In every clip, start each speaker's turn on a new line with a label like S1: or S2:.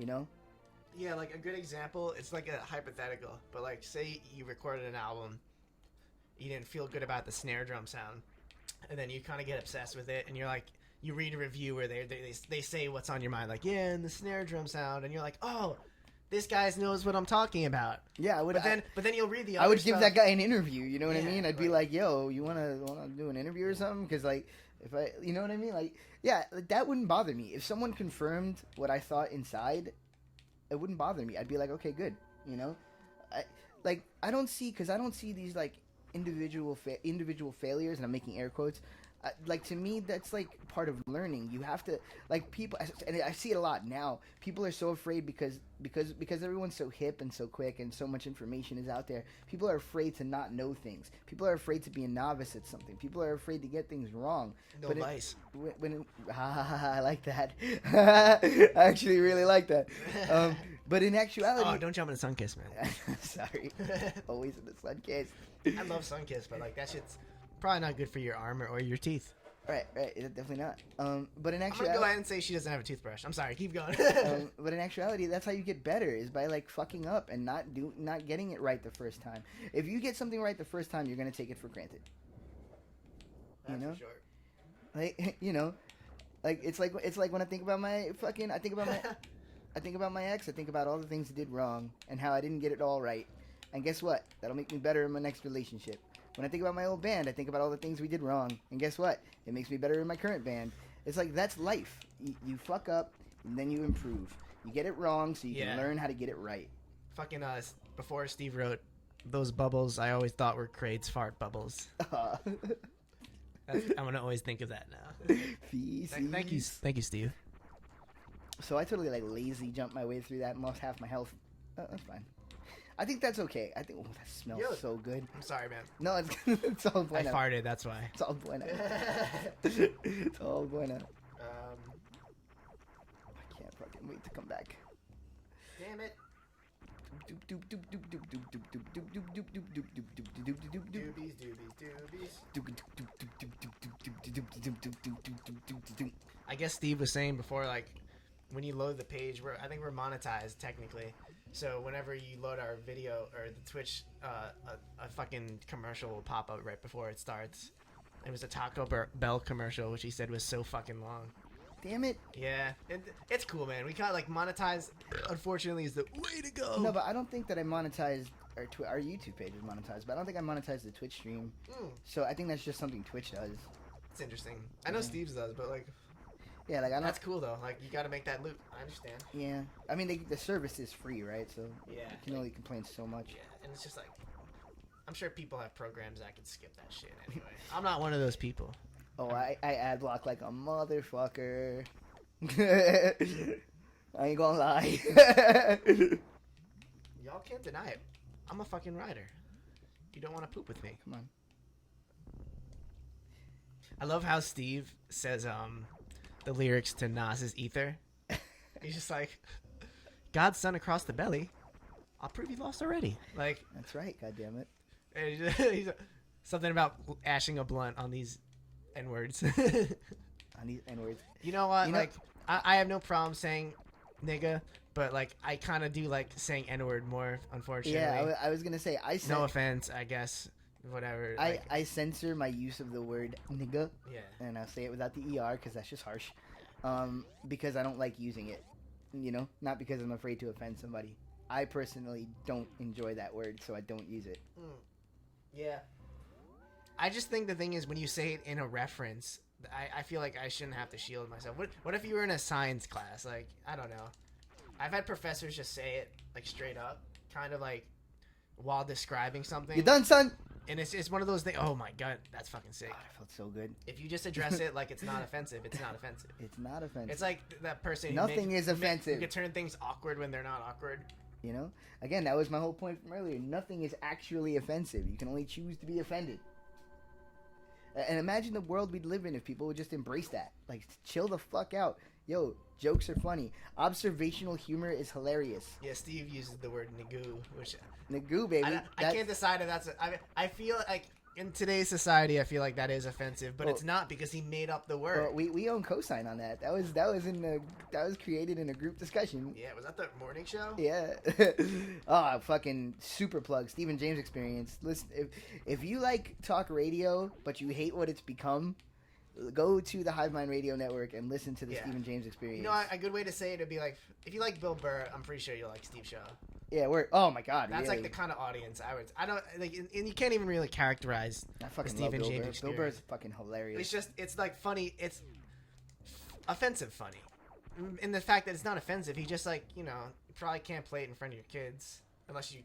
S1: you know?
S2: Yeah, like a good example, it's like a hypothetical, but like say you recorded an album, you didn't feel good about the snare drum sound, and then you kind of get obsessed with it, and you're like, you read a review where they say what's on your mind, like, yeah, and the snare drum sound, and you're like, oh, this guy knows what I'm talking about.
S1: Yeah, I would.
S2: But then you'll read the other
S1: I would
S2: stuff.
S1: give that guy an interview. You know what I
S2: Yeah,
S1: mean? I'd be like, yo, you wanna do an interview or something? Because like, if I, you know what I mean? Like, yeah, like, that wouldn't bother me if someone confirmed what I thought inside. It wouldn't bother me. I'd be like, okay, good. You know, I don't see these like individual failures, and I'm making air quotes. Like, to me, that's like part of learning. You have to, like, people, and I see it a lot now. People are so afraid because everyone's so hip and so quick and so much information is out there. People are afraid to not know things. People are afraid to be a novice at something. People are afraid to get things wrong.
S2: No
S1: but
S2: vice.
S1: I like that. I actually really like that. But in actuality,
S2: Oh, don't jump in the sun kiss, man.
S1: Sorry, always in the sun kiss.
S2: I love sun kiss, but like that shit's probably not good for your armor or your teeth.
S1: Right, definitely not. But in
S2: I'm
S1: actuality,
S2: gonna go ahead and say she doesn't have a toothbrush. I'm sorry, keep going.
S1: but in actuality, that's how you get better, is by like fucking up and not getting it right the first time. If you get something right the first time, you're gonna take it for granted.
S2: That's
S1: you know,
S2: for sure.
S1: like like it's like when I think about my I think about my ex. I think about all the things I did wrong and how I didn't get it all right. And guess what? That'll make me better in my next relationship. When I think about my old band, I think about all the things we did wrong. And guess what? It makes me better in my current band. It's like, that's life. You fuck up, and then you improve. You get it wrong, so you can learn how to get it right.
S2: Fucking, before Steve wrote, those bubbles I always thought were Craig's fart bubbles. I'm going to always think of that now. Thank you, Steve.
S1: So I totally, like, lazy jumped my way through that and lost half my health. That's fine. I think that's okay. I think, oh, that smells so good.
S2: I'm sorry, man.
S1: No, it's all bueno.
S2: I farted, that's why.
S1: It's all bueno. It's all bueno. I can't fucking wait to come back.
S2: Damn it. Doobies. I guess Steve was saying before, like, when you load the page, I think we're monetized technically. So whenever you load our video or the Twitch, a fucking commercial will pop up right before it starts. It was a Taco Bell commercial, which he said was so fucking long.
S1: Damn it.
S2: Yeah, it's cool, man. We kind of like monetize. Unfortunately, is the way to go.
S1: No, but I don't think that I monetized our YouTube page is monetized, but I don't think I monetized the Twitch stream. So I think that's just something Twitch does.
S2: It's interesting. I know Steve's does, but like.
S1: Yeah, like I don't.
S2: That's cool though. Like you got to make that loop. I understand.
S1: Yeah, I mean the service is free, right? So
S2: yeah,
S1: you can only complain so much.
S2: Yeah, and it's just like, I'm sure people have programs that can skip that shit anyway. I'm not one of those people.
S1: Oh, I ad block like a motherfucker. I ain't gonna lie.
S2: Y'all can't deny it. I'm a fucking writer. You don't want to poop with me.
S1: Come on.
S2: I love how Steve says the lyrics to Nas's Ether. He's just like, God's son across the belly. I'll prove you lost already. Like
S1: that's right. God damn it.
S2: And he's something about ashing a blunt on these N-words.
S1: On these N-words.
S2: You know what? Like I have no problem saying nigga, but like I kind of do like saying N-word more. Unfortunately.
S1: Yeah, I was gonna say
S2: no offense, I guess. Whatever.
S1: I censor my use of the word nigga.
S2: Yeah.
S1: And I'll say it without the ER because that's just harsh. Because I don't like using it. You know, not because I'm afraid to offend somebody. I personally don't enjoy that word, so I don't use it.
S2: Yeah. I just think the thing is when you say it in a reference, I feel like I shouldn't have to shield myself. What if you were in a science class? Like, I don't know. I've had professors just say it like straight up, kind of like while describing something.
S1: You done, son?
S2: And it's one of those things. Oh my god, that's fucking sick.
S1: God, I felt so good.
S2: If you just address it like it's not offensive, it's not offensive.
S1: It's not offensive.
S2: It's like that person.
S1: Nothing is offensive.
S2: You can turn things awkward when they're not awkward.
S1: You know, again, that was my whole point from earlier. Nothing is actually offensive. You can only choose to be offended. And imagine the world we'd live in if people would just embrace that. Like, chill the fuck out. Yo, jokes are funny. Observational humor is hilarious.
S2: Yeah, Steve uses the word nigoo, which
S1: nigoo, baby.
S2: I can't decide if that's. I feel like in today's society, I feel like that is offensive, but it's not because he made up the word.
S1: Well, we own cosign on that. That was created in a group discussion.
S2: Yeah, was that the morning show?
S1: Yeah. Oh, fucking super plug. Stephen James Experience. Listen, if you like talk radio, but you hate what it's become, go to the Hive Mind Radio Network and listen to the Stephen James Experience.
S2: You know, a good way to say it would be like, if you like Bill Burr, I'm pretty sure you'll like Steve Show.
S1: Yeah, oh my god,
S2: that's
S1: really?
S2: like the kind of audience I don't like, and you can't even really characterize
S1: I fucking
S2: Stephen
S1: love Bill
S2: James
S1: Burr.
S2: Experience.
S1: Bill Burr's fucking hilarious.
S2: It's like funny. It's offensive funny, in the fact that it's not offensive. He just like, you probably can't play it in front of your kids unless you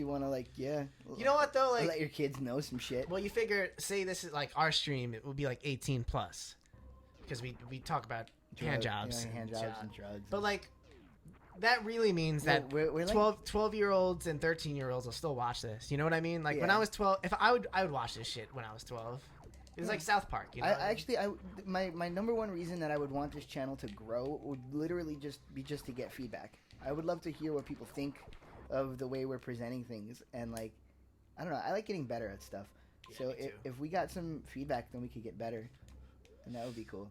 S2: wanna like, yeah. You know what though, like,
S1: let your kids know some shit.
S2: Well, you figure, say this is like our stream, it would be like 18 plus because we talk about hand jobs and drugs. But like, that really means that
S1: we're
S2: 12-year-olds and 13-year-olds will still watch this. You know what I mean? Like, when I was 12, if I would watch this shit when I was 12. It was like South Park, you know.
S1: My number one reason that I would want this channel to grow would literally just to get feedback. I would love to hear what people think of the way we're presenting things, and like, I don't know, I like getting better at stuff. Yeah, so if we got some feedback, then we could get better, and that would be cool.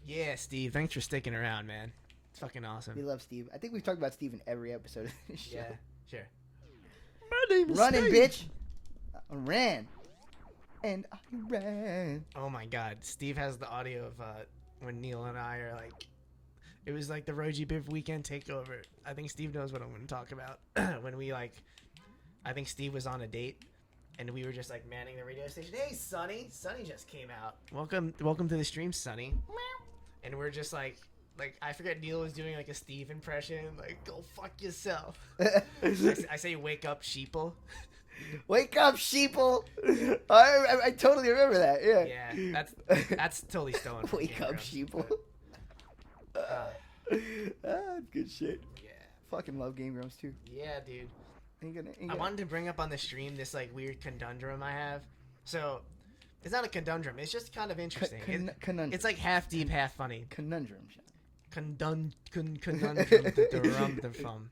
S2: Yeah, Steve, thanks for sticking around, man. It's fucking awesome.
S1: We love Steve. I think we've talked about Steve in every episode of this show.
S2: Yeah, sure.
S1: My name is Running, bitch. I ran. And I ran.
S2: Oh my god, Steve has the audio of when Neil and I are like, it was like the Roji Biv weekend takeover. I think Steve knows what I'm going to talk about. When we like, I think Steve was on a date, and we were just like manning the radio station. Hey, Sonny just came out. Welcome to the stream, Sonny. And we're just like I forget, Neil was doing like a Steve impression, like, go fuck yourself. I say, wake up, sheeple.
S1: Wake up, sheeple. I totally remember that. Yeah.
S2: Yeah, that's totally stolen.
S1: Wake up, sheeple. That's good shit.
S2: Yeah.
S1: Fucking love Game Grumps too.
S2: Yeah, dude.
S1: Ain't
S2: I wanted to bring up on the stream this like weird conundrum I have. So, it's not a conundrum. It's just kind of interesting.
S1: Conundrum.
S2: It's like half deep, half funny.
S1: Conundrum.
S2: Conundrum.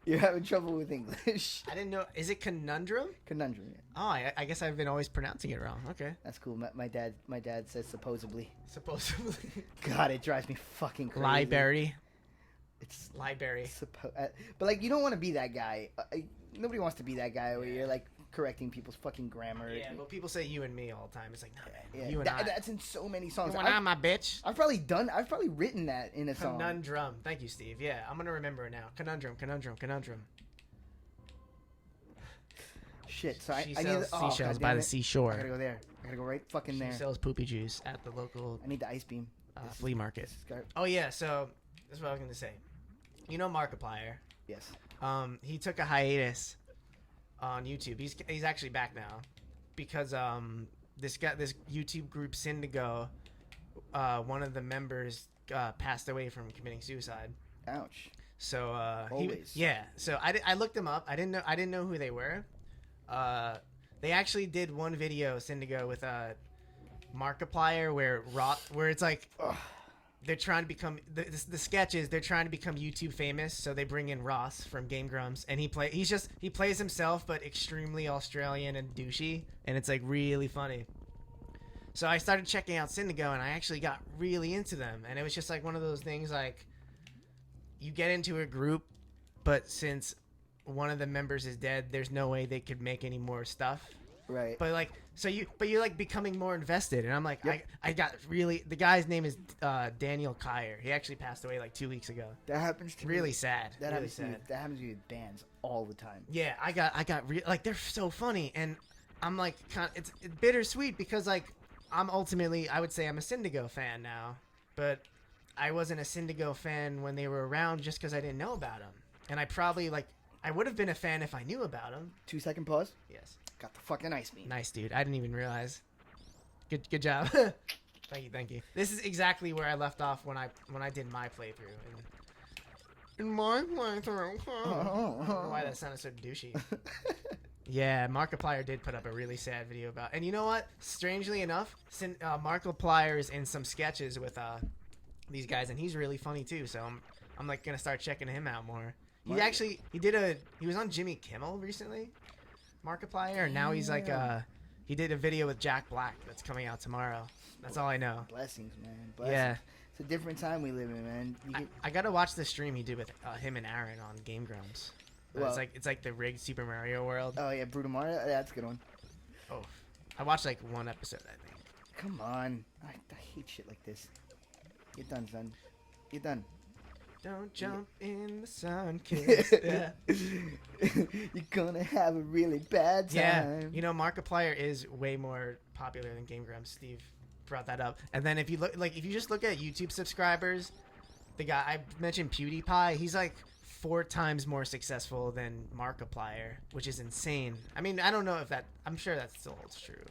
S1: You're having trouble with English.
S2: I didn't know. Is it conundrum?
S1: Conundrum. Yeah.
S2: Oh, I guess I've been always pronouncing it wrong. Okay.
S1: That's cool. My dad says supposedly.
S2: Supposedly.
S1: God, it drives me fucking crazy.
S2: Library.
S1: It's
S2: library.
S1: But like, you don't want to be that guy. Nobody wants to be that guy where you're like correcting people's fucking grammar.
S2: Yeah, but people say you and me all the time. It's like, no, man,
S1: yeah,
S2: you and I.
S1: That's in so many songs.
S2: You and I, my bitch.
S1: I've probably written that in a song.
S2: Conundrum. Thank you, Steve. Yeah, I'm gonna remember it now. Conundrum.
S1: Shit. So
S2: she
S1: I
S2: sells
S1: need
S2: seashells by the seashore.
S1: I gotta go there. I gotta go right fucking there.
S2: She sells poopy juice at the local.
S1: I need the ice beam.
S2: Flea market. Oh yeah. So this is what I was gonna say. You know Markiplier?
S1: Yes.
S2: He took a hiatus on YouTube. He's actually back now because this YouTube group Syndigo, one of the members passed away from committing suicide.
S1: Ouch.
S2: So
S1: always.
S2: So I looked them up. I didn't know who they were. They actually did one video, Syndigo, with Markiplier where it's like. Ugh. They're trying to become the sketches. They're trying to become YouTube famous, so they bring in Ross from Game Grumps, and he plays himself, but extremely Australian and douchey, and it's like really funny. So I started checking out Syndigo, and I actually got really into them, and it was just like one of those things like you get into a group, but since one of the members is dead, there's no way they could make any more stuff.
S1: Right.
S2: But like, you're like becoming more invested, and I'm like,
S1: yep.
S2: I got really. The guy's name is Daniel Kyer. He actually passed away like 2 weeks ago.
S1: That happens to
S2: really
S1: me.
S2: Sad.
S1: That
S2: really
S1: happens
S2: sad.
S1: to me. That happens to me with bands all the time.
S2: Yeah, I got like they're so funny, and I'm like it's bittersweet because like I'm ultimately, I would say I'm a Syndigo fan now, but I wasn't a Syndigo fan when they were around just because I didn't know about them, and I probably I would have been a fan if I knew about them.
S1: 2-second pause.
S2: Yes.
S1: Got the fucking ice beam.
S2: Nice, dude. I didn't even realize. Good job. Thank you. This is exactly where I left off when I did my playthrough. In my playthrough. I don't know why that sounded so douchey. Yeah, Markiplier did put up a really sad video about. And you know what? Strangely enough, Markiplier is in some sketches with these guys, and he's really funny too. So I'm like gonna start checking him out more. He was on Jimmy Kimmel recently. Markiplier, and now he's like He did a video with Jack Black that's coming out tomorrow. That's all I know.
S1: Blessings, man. Blessings.
S2: Yeah.
S1: It's a different time we live in, man.
S2: I gotta watch the stream he did with him and Aaron on Game Grumps.
S1: Well,
S2: it's like the rigged Super Mario World.
S1: Oh yeah, Brutal Mario. Yeah, that's a good one.
S2: Oh, I watched like one episode, I think.
S1: Come on, I hate shit like this. Get done, son. Get done.
S2: Don't jump in the sun, kids. Yeah.
S1: You're gonna have a really bad time.
S2: Yeah, you know, Markiplier is way more popular than Game Grumps. Steve brought that up. And then if you just look at YouTube subscribers, the guy I mentioned, PewDiePie, he's like 4 times more successful than Markiplier, which is insane. I mean, I don't know if that. I'm sure that still holds true.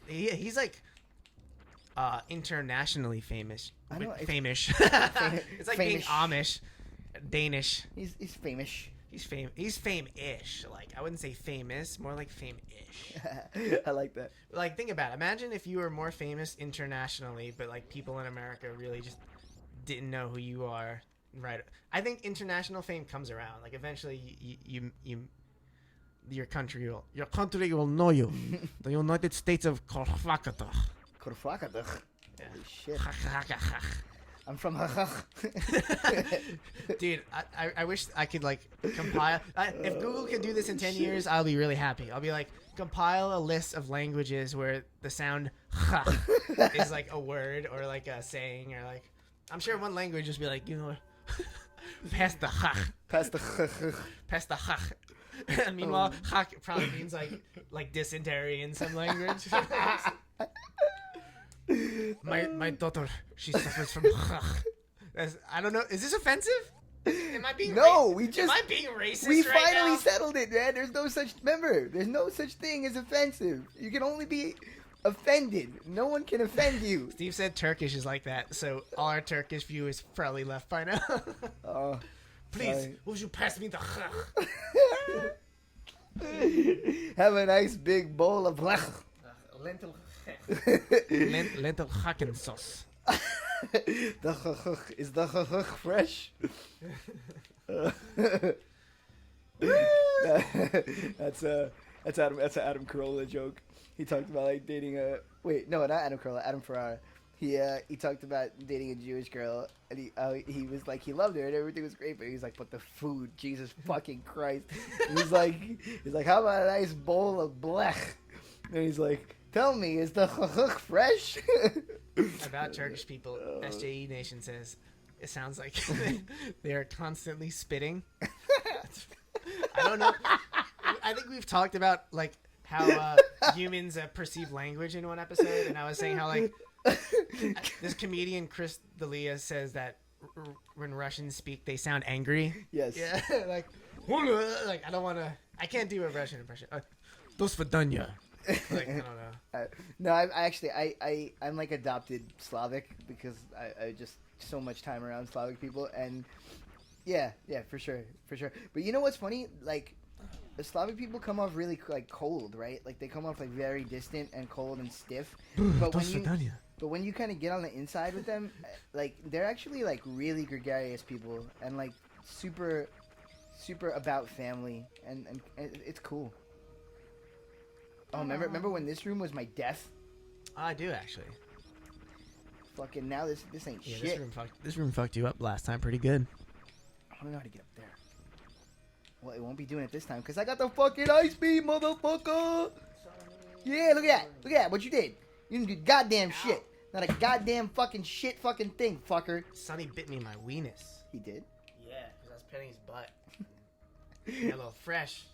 S2: He's like internationally famous. Famous. It's like being Amish, Danish.
S1: He's famous.
S2: He's fame-ish. Like, I wouldn't say famous, more like fame-ish.
S1: I like that.
S2: Like, think about it. Imagine if you were more famous internationally, but like people in America really just didn't know who you are. Right. I think international fame comes around. Like, eventually your country will know you. The United States of Korfakata.
S1: Korfakata.
S2: Yeah.
S1: Holy shit. I'm from
S2: Dude, I wish I could like compile. If Google can do this in 10 years, I'll be really happy. I'll be like, compile a list of languages where the sound is like a word or like a saying, or like, I'm sure one language just be like, you know, past the
S1: Past the
S2: past the and meanwhile, probably means like dysentery in some language. My daughter, she suffers from. I don't know. Is this offensive? Am I being
S1: No,
S2: am I being racist?
S1: We
S2: right
S1: finally
S2: now?
S1: settled it, man. There's no such thing as offensive. You can only be offended. No one can offend you.
S2: Steve said Turkish is like that, so all our Turkish viewers probably left by now.
S1: Oh,
S2: please,
S1: sorry.
S2: would you pass me the?
S1: Have a nice big bowl of
S2: Lentil. Lentil hacken sauce.
S1: Is the fresh? That's an Adam Carolla joke. He talked about like dating not Adam Carolla, Adam Ferrara. He talked about dating a Jewish girl, and he was like, he loved her and everything was great, but he was like, but the food, Jesus fucking Christ. He's like, how about a nice bowl of blech? And he's like, tell me, is the fresh?
S2: About Turkish people, SJE Nation says it sounds like they are constantly spitting. I don't know. I think we've talked about like how humans perceive language in one episode, and I was saying how like this comedian Chris D'Elia says that when Russians speak, they sound angry.
S1: Yes.
S2: Yeah. like I don't want to. I can't do a Russian impression. Dos vidanya. Like, I don't know.
S1: No, I'm like adopted Slavic because I just so much time around Slavic people, and yeah, for sure. But you know what's funny? Like, the Slavic people come off really like cold, right? Like they come off like very distant and cold and stiff. But when you kind of get on the inside with them, like they're actually like really gregarious people and like super about family, and it's cool. Oh, remember when this room was my death?
S2: I do actually.
S1: Fucking now this ain't shit.
S2: This room fucked you up last time pretty good.
S1: I don't know how to get up there. Well, it won't be doing it this time because I got the fucking ice beam, motherfucker. Yeah, look at that. What you did? You didn't do goddamn shit. Not a goddamn fucking shit fucking thing, fucker.
S2: Sonny bit me in my weenus.
S1: He did?
S2: Yeah, because I was petting his butt. Got a little fresh.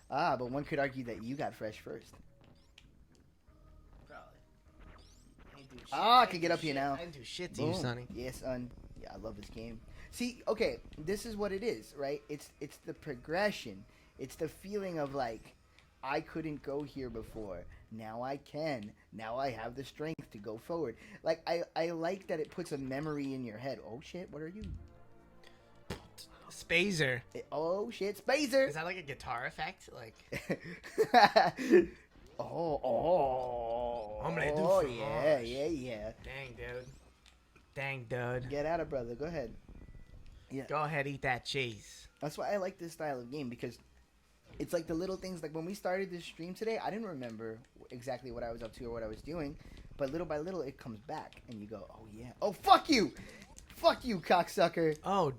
S1: Ah, but one could argue that you got fresh first.
S2: Probably.
S1: I can get up here now.
S2: I didn't do shit to you, Sonny.
S1: Yes, son. Yeah, I love this game. See, okay, this is what it is, right? It's the progression. It's the feeling of like, I couldn't go here before. Now I can. Now I have the strength to go forward. Like, I like that it puts a memory in your head. Oh shit, what are you?
S2: Spazer.
S1: Oh shit, Spazer.
S2: Is that like a guitar effect? Like.
S1: Oh yeah.
S2: Dang, dude.
S1: Get at it, brother. Go ahead. Yeah.
S2: Go ahead, eat that cheese.
S1: That's why I like this style of game, because It's like the little things. Like when we started this stream today, I didn't remember exactly what I was up to or what I was doing, but little by little it comes back, and you go, "Oh yeah, oh fuck you, cocksucker."
S2: Oh,